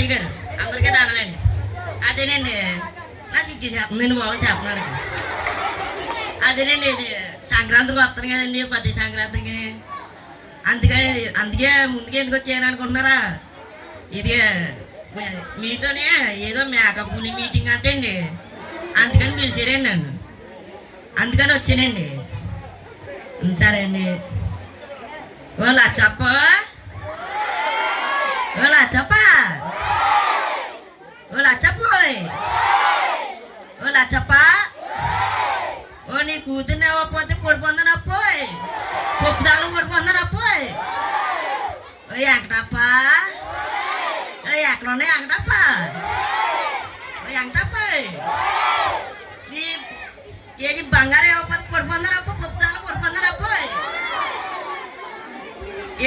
అయ్యగారు అందరికీ దండలండి. అదేనండి నా సిగ్గు చేస్తుందండి బాబు చెప్పనాడు. అదేనండి సంక్రాంతికి వస్తాను కదండి ప్రతి సంక్రాంతికి. అందుకే ముందుగా ఎందుకు వచ్చాను అనుకుంటున్నారా? ఇది మీతోనే ఏదో మేకప్ మీటింగ్ అంటే అండి, అందుకని పిలిచారండి నన్ను, అందుకని వచ్చానండి. సరే అండి. ఓ లచ్చప్ప, ఓ లచ్చప్ప, ఓ లచ్చప్ప, ఓ లచ్చప్ప, ఓ నీ కూతుర్ని ఇవ్వకపోతే పొడిపోందని అప్పోయ్, పొప్పుదాలు పొడిపోందని అప్పోయ్. ఓ వెంకటప్ప, ఎక్కడ ఉన్నాయి వెంకటప్ప, ఓ వెంకటప్ప, నీ కేజీ బంగారం ఇవ్వకపోతే పొడిపోందని అప్పు, పొప్పుదాలు పొడిపోందని అప్పోయ్.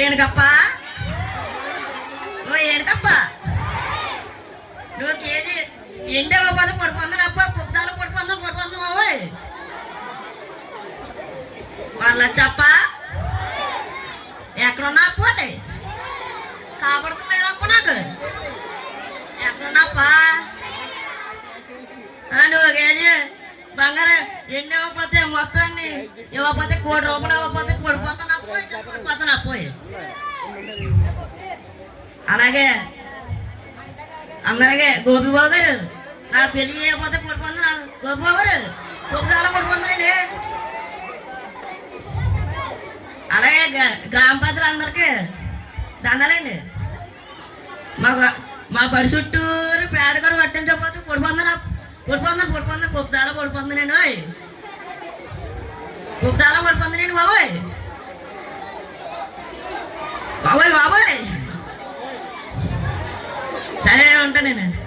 ఏనుకప్ప, ఓ ఏనుకప్ప, నువ్వు కేజీ ఎండ ఇవ్వకపోతే పొడిపోందని అప్ప, పొప్పుదాలు పొడిపోందని పొడిపోందని బాబోయ్. వాళ్ళ చెప్ప ఎక్కడున్నా పోతే కాబడుతున్నాడప్ప నాకు. ఎక్కడున్నాప్పా నువ్వు కేజీ బంగారం ఎన్ని ఇవ్వకపోతే మొత్తాన్ని ఇవ్వకపోతే ₹1 ఇవ్వకపోతే పడిపోతాను అప్పోయి, పడిపోతాను అప్పోయి. అలాగే అలాగే గోపిబాబు గారు నా పెళ్లి చేయకపోతే పడిపోతున్నాను. గోపిబాబు గారు గోపిదాలో పడిపోతున్నాండి. అలాగే గ్రామ ప్రజలందరికీ దండాలండి. మా బడి చుట్టూరు పేడ కూడా పట్టించకపోతే పడిపోతున్నాను పొప్పుదాలో పడిపోతుందండి. పొప్పుదాలో పడిపోతుందండి బాబోయ్, బాబోయ్ బాబోయ్. సరే ఉంటాను నేను.